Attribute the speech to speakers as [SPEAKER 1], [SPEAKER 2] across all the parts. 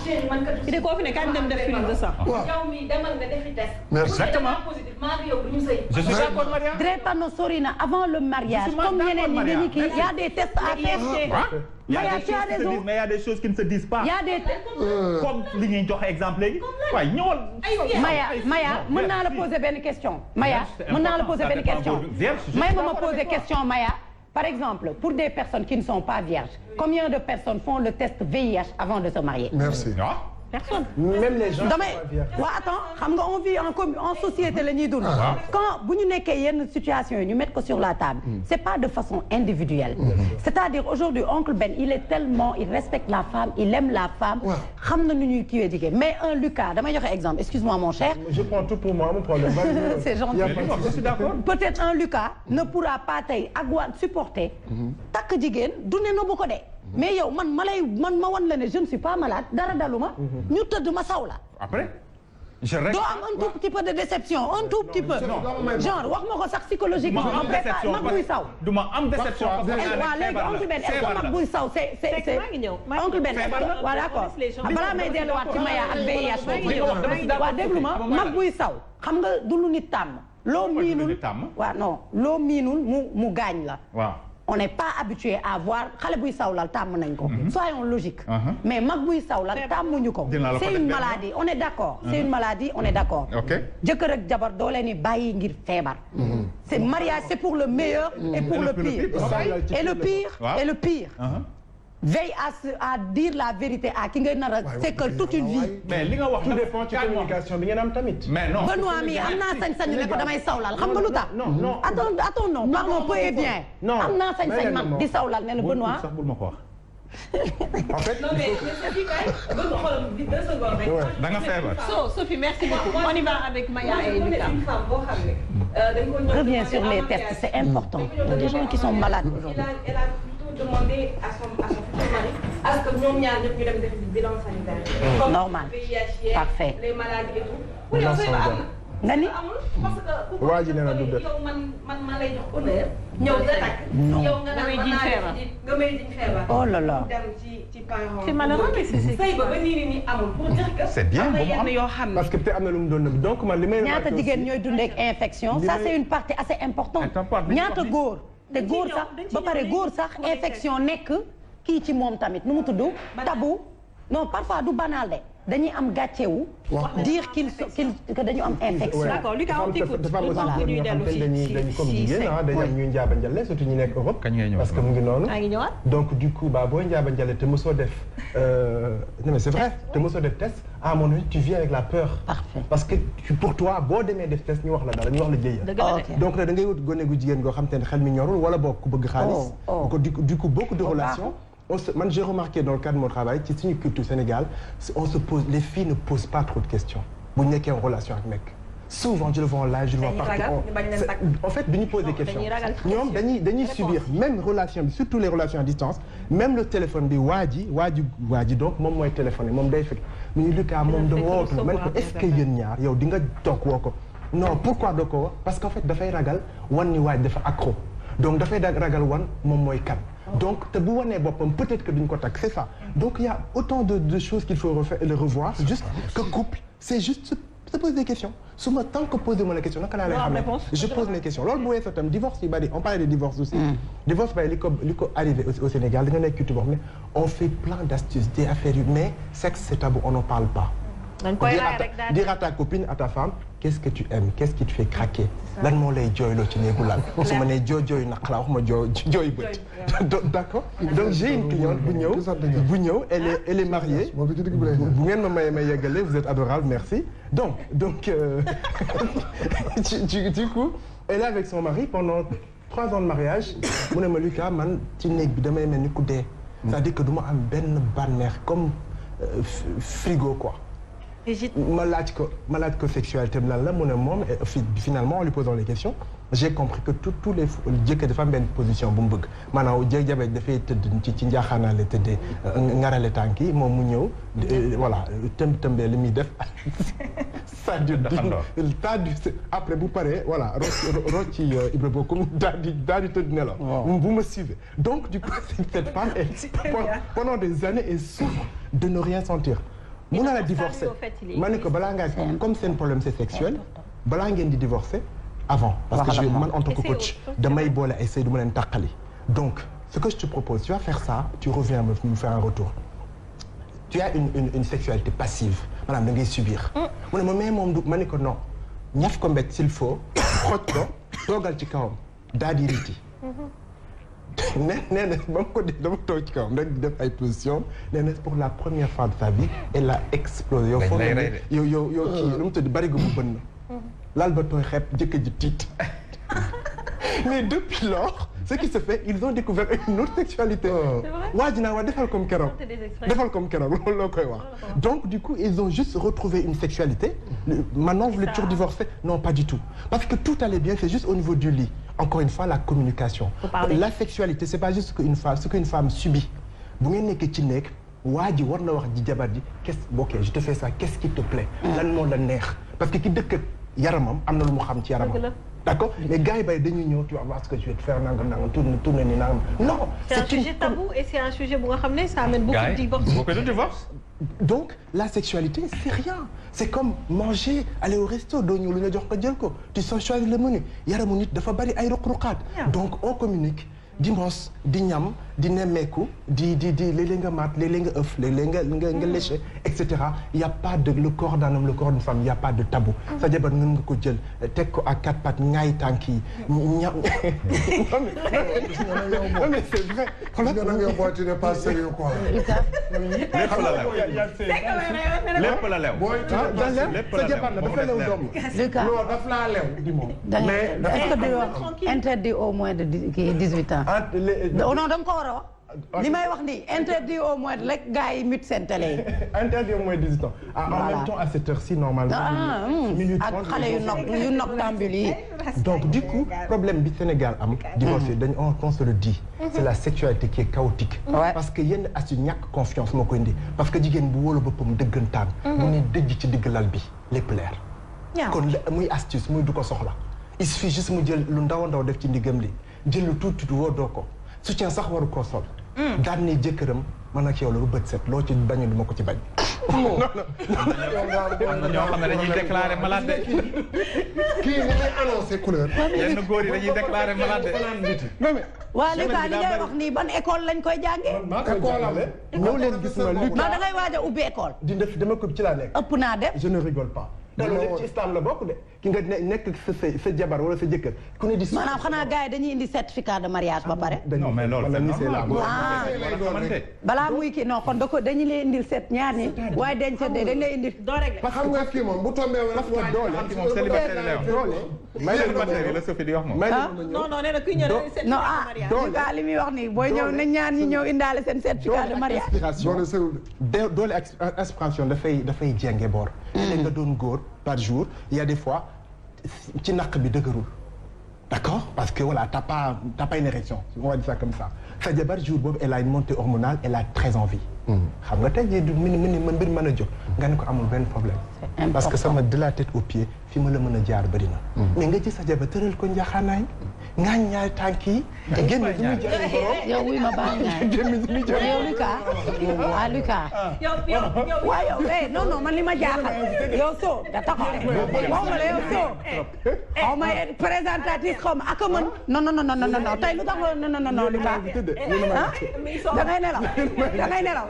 [SPEAKER 1] chérie man kat.
[SPEAKER 2] il est koo fi ne kañ dem def film de sang.
[SPEAKER 1] yow mi demal nga defi test.
[SPEAKER 3] exactement.
[SPEAKER 1] Je
[SPEAKER 3] suis d'accord Maria.
[SPEAKER 4] Drépano sori na avant le mariage. comme ñeneen ñi dañuy kii y a des tests à faire.
[SPEAKER 3] Il y a des choses qui se disent mais il y a des choses qui ne se disent pas.
[SPEAKER 4] Il y a des
[SPEAKER 3] comme li ñuy joxe exemple léegi. waaye ñëwal.
[SPEAKER 4] Maya mën naa la poser benn question. Maya mën naa la poser benn question. May ma poser question Maya. Par exemple, pour des personnes qui ne sont pas vierges, combien de personnes font le test VIH avant de se marier?
[SPEAKER 5] Merci.
[SPEAKER 4] Personne.
[SPEAKER 5] Même les gens.
[SPEAKER 4] damay waaw attends xam nga on vit en société la ñuy dund. quand bu ñu nekkee yenn situation yi ñu mettre ko sur la table. c'est pas de façon individuelle. c'est-à-dire aujourd'hui oncle Ben il respecte la femme il aime la femme. xam na nu ñuy kiiwee jigéen mais un Lucas damay joxe exemple excuse-moi mon cher.
[SPEAKER 5] je prends tout pour moi mon problème.
[SPEAKER 4] c'est gentil.
[SPEAKER 3] Je suis d'accord.
[SPEAKER 4] peut-être un Lucas ne pourra pas tey ak waa supporter. takk jigéen du ne nobbu ko de. mais yow man ma wan la ne je ne suis pas malade dara daluma. ñu tëdd ma saw la.
[SPEAKER 3] après. je reste.
[SPEAKER 4] doo am un tout petit peu de déception un tout petit peu. genre wax ma ko sax psychologiquement.
[SPEAKER 3] am déception
[SPEAKER 4] mag buy saw.
[SPEAKER 3] du ma am déception.
[SPEAKER 4] waaw léegi oncle Ben est-ce que mag buy saw c'est oncle Ben waaw d'accord balaa may delluwaat ci Maya ak VIH. waaw déglu ma mag buy saw xam nga du lu nit tàmm. loo miinul waaw non loo miinul mu gaañ la.
[SPEAKER 3] waaw.
[SPEAKER 4] on n'est pas habitué à voir xale buy sawlal tàmm nañ ko. soyons logiques. mais mag buy sawlal tàmmuñu ko. c'est une maladie on est d'accord. c'est une maladie on est d'accord.
[SPEAKER 3] ok
[SPEAKER 4] jëkkër ak jabar doo leen di bàyyi ngir feebar. c'est mariage c'est pour le meilleur et pour le pire. et le pire. veille à dire la vérité à ki ngay nar a sekkal toute une vie.
[SPEAKER 3] mais li nga wax
[SPEAKER 5] tout dépend ci communication bi ngeen am tamit.
[SPEAKER 3] mais non
[SPEAKER 4] Benoît mi am naa sañ-sañu ne ko damay sawlal xam nga lu tax.
[SPEAKER 5] non
[SPEAKER 4] attends non parlons peu et bien. am naa sañ-sañ man di sawlal ne la Benoît.
[SPEAKER 3] sax bul ma ko wax.
[SPEAKER 5] en fait
[SPEAKER 1] non mais Sophie kay bëgg xoolal 2 secondes rek.
[SPEAKER 3] da nga feebar.
[SPEAKER 2] Sophie merci beaucoup on y va avec Maya et Lucas.
[SPEAKER 4] Reviens sur les tests c'est important. Il y a des gens qui sont malades aujourd'hui.
[SPEAKER 1] Demander à son futur mari à ce que ñoom ñaar ñëpp ñu dem def bilan sanitaire.
[SPEAKER 4] normal parfait.
[SPEAKER 1] les maladies et tout. nga ni parce que.
[SPEAKER 5] waa ji nee na du def
[SPEAKER 1] yow man lay jox honneur. ñëw nga takk. yow nga may jiñ feebar.
[SPEAKER 4] oh là là.
[SPEAKER 1] dem ci parents.
[SPEAKER 2] c'est malheureux mais c'est
[SPEAKER 1] sëy ba nii amul pour dire que.
[SPEAKER 3] c'est bien
[SPEAKER 1] am na yenn yoo xam ne.
[SPEAKER 5] parce que peut-être am na lu mu doon nëbb donc man li may.
[SPEAKER 4] ñaata jigéen ñooy dundee ak infection ça c'est une partie assez importante. ñaata góor. te góor sax ba pare góor sax infection nekk kii ci moom tamit nu mu tudd tabou non parfois du banal de dañuy am gàccewu dire que dañu am infection.
[SPEAKER 2] d'accord Lucas on t'écoute
[SPEAKER 5] dafa am aussi ñoo xam ne dañuy comme jigéen dañu am ñuy njaaba njale surtout ñu nekk Europe parce que mu ngi noonu donc du coup booy njaaba njale te mosoo def non mais c'est vrai te mosoo def test à mon avis tu viens avec la peur.
[SPEAKER 4] Parfait.
[SPEAKER 5] parce que pour toi boo demee def test ñu wax la dara ñu wax la jëya donc da ngay wut gone gu jigéen goo xam te ne xel mi ñorul wala boog ku bëgg xaalis du coup beaucoup de relations man j'ai remarqué dans le cadre de mon travail ci suñu culture Sénégal les filles ne posent pas trop de questions bu ñu nekkee en relation ak mec souvent je le vois en live je le vois partout en fait duñu poser des questions ñoom dañuy subir même relation bi surtout les relations à distance même le téléphone bi waa ji donc moom mooy téléphoné moom day fekk mu ñu Lucas moom da wootu man ko est-ce que yéen ñaar yow di nga toog woo ko non pourquoi doo ko wax parce qu'en fait dafay ragal wan ni waaj dafa accro donc dafay ragal wan moom mooy kan donc te bu wanee boppam peut-être que duñ ko takk c'est ça donc il y a autant de choses qu'il faut revoir c'est juste que couple c'est juste se poser des questions su ma tant que posé ma la question naka laa lay xam je pose mes questions loolu bu weesoo tam divorce yi bari on parlait de divorce aussi divorce bari li ko arrivé au Sénégal dañoo nekk culture boo xam ne on fait plein d'astuces des affaires yu mais sexe c'est tabou on n'en parle pas dire à ta copine à ta femme qu'est-ce que tu aimes qu'est-ce qui te fait craquer lan moo lay jooyloo ci néegu lal su ma nee jooy naq la wax ma jooy bët d'accord donc j'ai une cliente bu ñëw elle est mariée bu ngeen ma may yeggale vous êtes adorable merci donc du coup elle est avec son mari pendant 3 ans de mariage mu ne ma Lucas man ci néeg bi damay mel ni ku dee c'est-à-dire que du ma am benn bànneex comme frigo quoi ma laaj ko sexualité bi lan la mu ne moom finalement en lui posant les questions j'ai compris que tous les jëkkër dafa am benn position bu mu bëgg maanaam jabe dafay tëdd ci njaaxaanaa la tëddee ngarale tànk yi moom mu ñëw voilà tëmbee li muy def ça dure après bu paree voilà roc ci Ibra Bokum daal di tëdd ne la vous me suivez donc du coup cette femme pendant des années elle souffre de ne rien sentir mun na la divorcer ma ne ko balaa ngaa comme seen problème c'est sexuel balaa ngeen di divorcer avant parce que man en tant que coach damay boole ay sëy du ma leen tàqali donc ce que je te propose tu vas faire ça tu reviens me faire un retour tu as une sexualité passive maanaam da ngay subir mu ne ma mais moom du ma ne ko non ñaf ko mbéj s'il faut xoj ko toogal ci kawam daal di riti nee na ba mu ko def dama toog ci kawam rek di def ay position nee na pour la première fois de sa vie elle a explosé yow foog yow kii lu mu tudd barigo bu bën na laal ba tooy xeeb jëkkër ji tiit mais depuis lors ce qui se fait ils ont découvert une autre sexualité waa ji naa waa defal comme keroog loolu loo koy wax donc du coup ils ont juste retrouvé une sexualité maintenant vous voulez toujours divorcer non pas du tout parce que tout allait bien c'est juste au niveau du lit encore une fois la communication la sexualité c'est pas juste ce qu'une femme subit bu ngeen nekkee ci nekk waa ji war na wax ji jabar ji ok je te fais ça qu'est-ce qui te plaît lan moo la neex parce que ki dëkk yaramam am na lu mu xam ci yaramam d'accord mais gars yi bay dañuy ñëw tu vas voir ce que je vais te faire nangam tourne ni nangam non
[SPEAKER 2] c'est un sujet tabou et c'est un sujet bu nga xam ne ça amène beaucoup de divorces
[SPEAKER 5] donc la sexualité c'est rien c'est comme manger aller au resto doo ñëw lu la jox ko jël ko tu sais choisir le menu yaramu nit dafa bari ay ruq-ruqaat donc on communique di mos di ñam di nemmeeku di léeg-léeg nga maat léeg-léeg nga ëff léeg-léeg nga léché et cetera il y a pas de le corps d'un homme le corps d'une femme il y a pas de tabou sa jabar mën nga ko jël teg ko à quatre pattes ngaay tànk yi ñam non mais c'est vrai
[SPEAKER 6] tu n'es pas sérieux quoi
[SPEAKER 3] lépp la lew
[SPEAKER 5] sa jabar la dafa lew doom
[SPEAKER 6] non daf laa lew di moom
[SPEAKER 4] mais est-ce que di wax interdit au moins de 18 ans non dama ko war a wax li may wax ni interdit au moins rek gars yi mute seen télé yi
[SPEAKER 5] interdit au moins 18 ans en même temps à cette heure-ci normalement
[SPEAKER 4] ak xale yu noctambule yi
[SPEAKER 5] donc du coup problème bi Sénégal am divorcé dañ on se le dit c'est la sexualité qui est chaotique parce que yenn astuce ñàkk confiance moo koy indi parce que jigéen bu wóolu boppam dëggantaan mu ne dëj ci digg lal bi lépp leer kon muy astuce muy du ko soxla il suffit juste mu jël lu ndaw ndaw def ci ndiggam li jël lu tuuti woo doo ko soutien sax waru koo sol daan ne jëkkëram man ak yow la bu bët set loo ci bañu du ma ko ci bañ
[SPEAKER 3] am na ñoo xam ne dañuy déclarer malade
[SPEAKER 6] kii ni ngay annoncé couleur
[SPEAKER 3] yenn góor yi dañuy déclarer malade
[SPEAKER 5] non mais
[SPEAKER 4] waa Lucas li ngay wax nii ban école lañ koy jàngee
[SPEAKER 5] école am ñëw leen gis ma Lucas
[SPEAKER 4] non da ngay waaj a ubbi école
[SPEAKER 5] di def dama ko ci laa nekk
[SPEAKER 4] ëpp naa def
[SPEAKER 5] je ne rigole pas te loolu lépp ci islam la bokk de ki nga nekk sa jabar wala sa jëkkër ku ne di
[SPEAKER 4] maanaam xanaa gars yi dañuy indi certificat de mariage ba pare
[SPEAKER 3] non mais loolu c'est normal
[SPEAKER 4] balaa muy kii non kon da ko dañu lay indil set ñaar ñi waaye dañ lay indil doo rek
[SPEAKER 6] xam nga kii moom bu tombé wala
[SPEAKER 3] moom célibataire la Sophie di wax moom
[SPEAKER 2] non nee na kuy ñëw
[SPEAKER 4] non Lucas li muy wax nii booy ñëw na ñaar ñi ñëw indaale seen certificat de mariage
[SPEAKER 5] doole inspiration dafay jenge boor léegi nga doon góor par jour il y a des fois ci naq bi dëgërul d'accord parce que voilà t'as pas une érection on va dire ça comme ça sa jabar jour boobu elle a une montée hormonale elle a très envie xam nga tey jii du mbir mën a jóg nga ne ko amul benn problème parce que sama de la tête aux pieds fi ma la mën a jaar bëri na mais nga ci sa jabar tëral ko njaxaanaay ngaañ ñaari tànk yi génn bi muy jëriñ borom
[SPEAKER 4] yow wuy ma baax nga yow Lucas Lucas waaw yow non man li ma jaaxal yow soo da taxaw waxuma la yow soo xaw ma présentatrice xaw ma ak a mën non tey lu tax non Lucas da ngay nelaw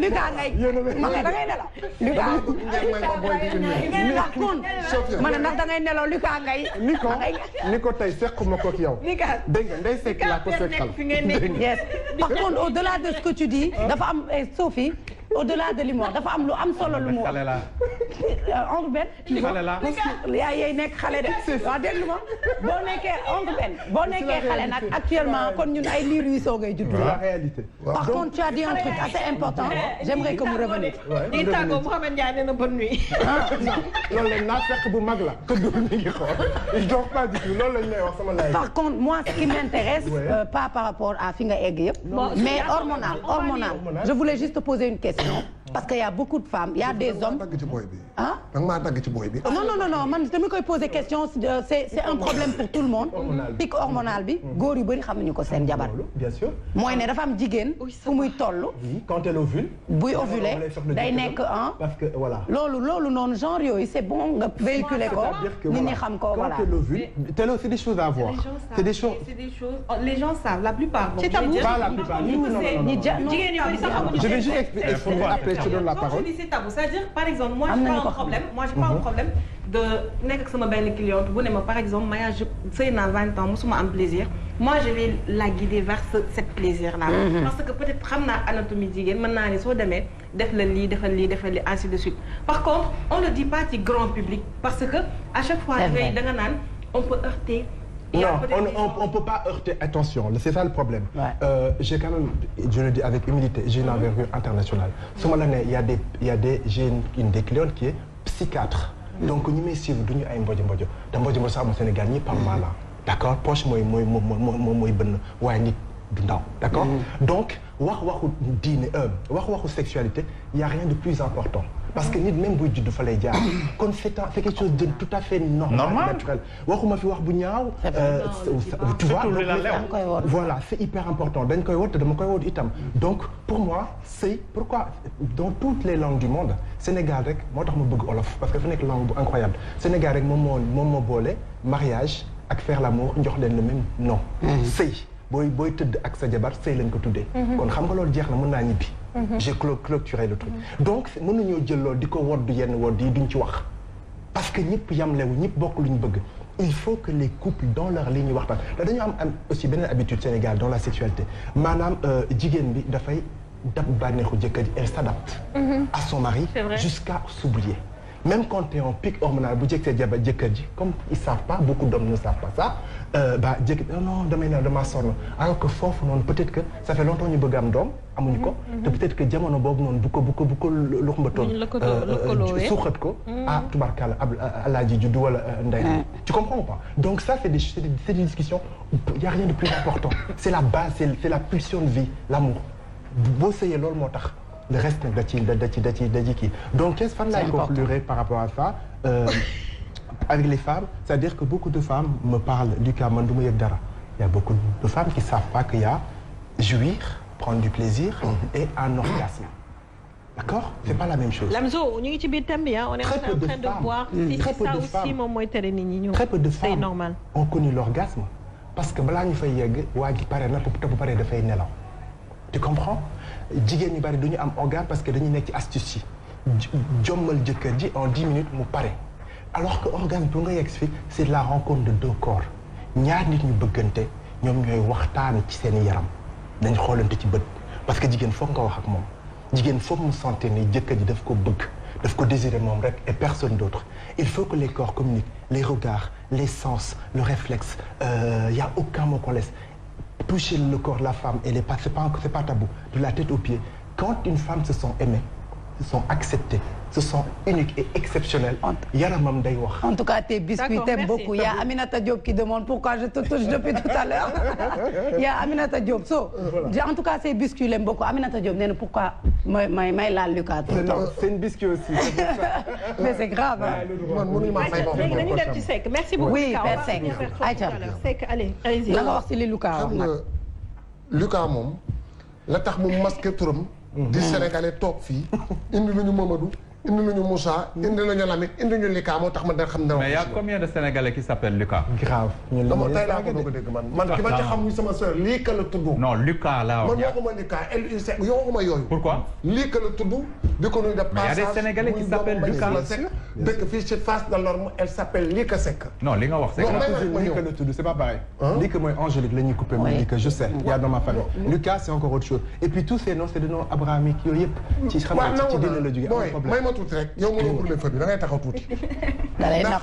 [SPEAKER 4] Lucas ngay da ngay nelaw Lucas kon ma ne ndax da ngay nelaw Lucas ngay
[SPEAKER 5] ni ko tey sequma ko ak yow dégg nga ndey sekk laa ko sekkal
[SPEAKER 4] yes par contre au-delà de ce que tu dis dafa am Sophie au-delà de l'humour dafa am lu am solo lu mu oncle Ben yaa yey nekk xale de waaw déglu ma boo nekkee xale nag actuellement kon ñun ay liir yu soogay judd
[SPEAKER 5] la réalité
[SPEAKER 4] par contre tu as dit un truc assez important j'aimerais que mu revenir
[SPEAKER 2] di tàggoo Mouhamed Ndiaye nee na bonne nuit
[SPEAKER 5] loolu la naa fekk bu mag la tëddul mi ngi xool il dort pas du tout loolu lañ lay wax sama laaj
[SPEAKER 4] par contre moi ce qui m'intéresse pas par rapport à fi nga egg yëpp mais hormonal je voulais juste te poser une question parce que y a beaucoup de femmes y a des hommes. ah.
[SPEAKER 6] da nga maa dagg ci booy bi.
[SPEAKER 4] non man dama koy poser question c'est un problème pour tout le monde. pic hormonal bi góor yu bëri xamuñu ko seen jabar.
[SPEAKER 5] bien sûr.
[SPEAKER 4] mooy ne dafa am jigéen fu muy toll.
[SPEAKER 5] quand elle ovule.
[SPEAKER 4] buy ovulé day nekk
[SPEAKER 5] parce que voilà.
[SPEAKER 4] loolu noonu genre yooyu c'est bon nga véhiculer ko. nit ñi xam ko voilà.
[SPEAKER 5] quand elle ovule c'est des choses à voir. c'est des choses.
[SPEAKER 1] les gens savent la plupart.
[SPEAKER 2] c'est tabou.
[SPEAKER 5] pas la plupart je vais juste expliquer après je te donne la parole.
[SPEAKER 1] c'est tabou c'est-à-dire par exemple moi j'ai pas un problème de nekk ak sama benn cliente bu ne ma par exemple Maya sëy naa 20 ans musuma am plaisir moi je vais la guider vers cette plaisir là. parce que peut-être xam naa anatomie jigéen mën naa ne soo demee def la lii defal lii ainsi de suite par contre on le dit pas ci grand public parce que à chaque fois da nga naan on peut heurter.
[SPEAKER 5] Non, on peut pas heurter. Attention, c'est ça le problème. J'ai quand même, je le dis avec humilité, j'ai une envergure internationale. Sur l'année, j'ai une des clientes qui est psychiatre. Donc ñu may suivre duñu ay mbojo te mbojo sax mu Sénégal ñi par mal d'accord poche mooy bënn waaye nit du ndaw d'accord donc waxu diine waxu sexualité y a rien de plus important parce que nit même buy judd fa lay jaar kon c'est quelque chose de tout à fait normal naturel waxuma fi wax bu ñaaw tu vois voilà c'est hyper important dañ koy woot te dama koy woot itam donc pour moi c'est pourquoi dans toutes les langues du monde Sénégal rek moo tax ma bëgg olof parce que dafa nekk langue bu incroyable Sénégal rek moom moo boole mariage ak faire l'amour jox leen le même nom sëy booy tëdd ak sa jabar sëy lañ ko tuddee kon xam nga loolu jeex na mën naa ñibbi j'ai clôturé le truc donc mënuñoo jël loolu di ko woddu yenn wodd yi duñ ci wax parce que ñëpp yamlewu ñëpp bokk lu ñu bëgg il faut que les couples dans leur ligne waxtaan da dañu am aussi beneen habitude Sénégal dans la sexualité maanaam jigéen bi dafay dab bànneexu jëkkër ji elle s'adapte à son mari jusqu'à s'oublier même quand tu es en pic hormonal bu jëkkee jëkkër ji comme ils savent pas beaucoup d'hommes ne savent pas ça non dama sonn alors que foofu noonu peut-être que ça fait longtemps ñu bëgg am doom amuñu ko te peut-être que jamono boobu noonu bu ko luxmbatoon suuxat ko tubarkalla alaaji juddu wala ndey tu comprends ou pas donc ça c'est des discussions il y a rien de plus important c'est la base c'est la pulsion de vie l'amour boo sëyee loolu moo tax le reste nag da ci kii donc qu'est-ce fan laay conclure par rapport à ça avec les femmes c'est-à-dire que beaucoup de femmes me parlent Lucas man du ma yëg dara il y a beaucoup de femmes qui savent pas qu'il y a jouir prendre du plaisir et un orgasme d'accord c'est pas la même chose.
[SPEAKER 2] Lamzo ñu ngi ci biir thème bi on est en train de voir si ça aussi moom mooy tere nit ñi ñu
[SPEAKER 5] très peu de femmes
[SPEAKER 2] normal
[SPEAKER 5] ont connu l'orgasme parce que balaa ñu fay yegg waa ji pare na te bu paree dafay nelaw tu comprends jigéen ñu bari du ñu am orgasme parce que dañuy nekk ci astuce yi jommal jëkkër ji en 10 minutes mu pare alors que orgasme bu nga yegg fi c'est la rencontre de deux corps ñaar nit ñu bëggante ñoom ñooy waxtaan ci seen yaram dañ xoolante ci bët parce que jigéen foog nga wax ak moom jigéen foog mu sentir ni jëkkër ji daf ko bëgg daf ko désirer moom rek et personne d'autre il faut que les corps communiquent les regards les sens le réflexe y a aucun mot qu'on laisse toucher le corps de la femme c'est pas tabou de la tête aux pieds quand une femme se sent aimée se sent acceptée se sent unique et exceptionnelle yaramam day wax.
[SPEAKER 4] En tout cas tes biscuits t'aiment beaucoup. Il y a Aminata Diop qui demande pourquoi je te touche depuis tout à l'heure. Il y a Aminata Diop en tout cas ces biscuits l'aiment beaucoup Aminata Diop nee na pourquoi may laal Lucas tout le temps.
[SPEAKER 5] C'est une biscuit aussi.
[SPEAKER 4] Mais c'est grave
[SPEAKER 6] man mënuñu ma fay
[SPEAKER 2] léegi dañu dem ci Seck merci beaucoup.
[SPEAKER 4] oui Père Seck ayca
[SPEAKER 2] Seck allez-y.
[SPEAKER 4] la nga wax ci li Lucas wax nag.
[SPEAKER 6] Lucas moom la tax mu masqué turam. di Sénégalais toog fii indi lu ñu Mamadou indi lu ñu Moussa indi lu ñu Lamine indi lu ñu Lika moo tax ma da xam ne.
[SPEAKER 3] mais y a combien de Sénégalais qui s'appellent Lucas.
[SPEAKER 5] grave
[SPEAKER 6] ñun la tey laa ko doog a dégg man ki ma ci xam muy sama sœur Lika la tudd.
[SPEAKER 3] non Lucas laa wax.
[SPEAKER 6] man waxuma Lika LUC yow waxuma yooyu.
[SPEAKER 3] pourquoi.
[SPEAKER 6] Lika la tudd. di ko nuyu de passage
[SPEAKER 3] mais y a des Sénégalais qui s'appellent Lucas
[SPEAKER 6] Seck dëkk fii ci face de l'Orme elle s'appelle Lika Seck.
[SPEAKER 3] non li nga wax c'est
[SPEAKER 5] Lika la tudd c'est pas pareil. Lika mooy Angélique la ñuy coupé mooy Lika je sais y a dans ma famille. Lucas c'est encore autre chose et puis tous ces noms c'est des noms abrahamiques yooyu yëpp. ci xam nga ci dina la jógee am problème
[SPEAKER 6] may ma tuuti rek yow mënoo brûler feu bi da ngay taxaw tuuti.
[SPEAKER 4] da lay napp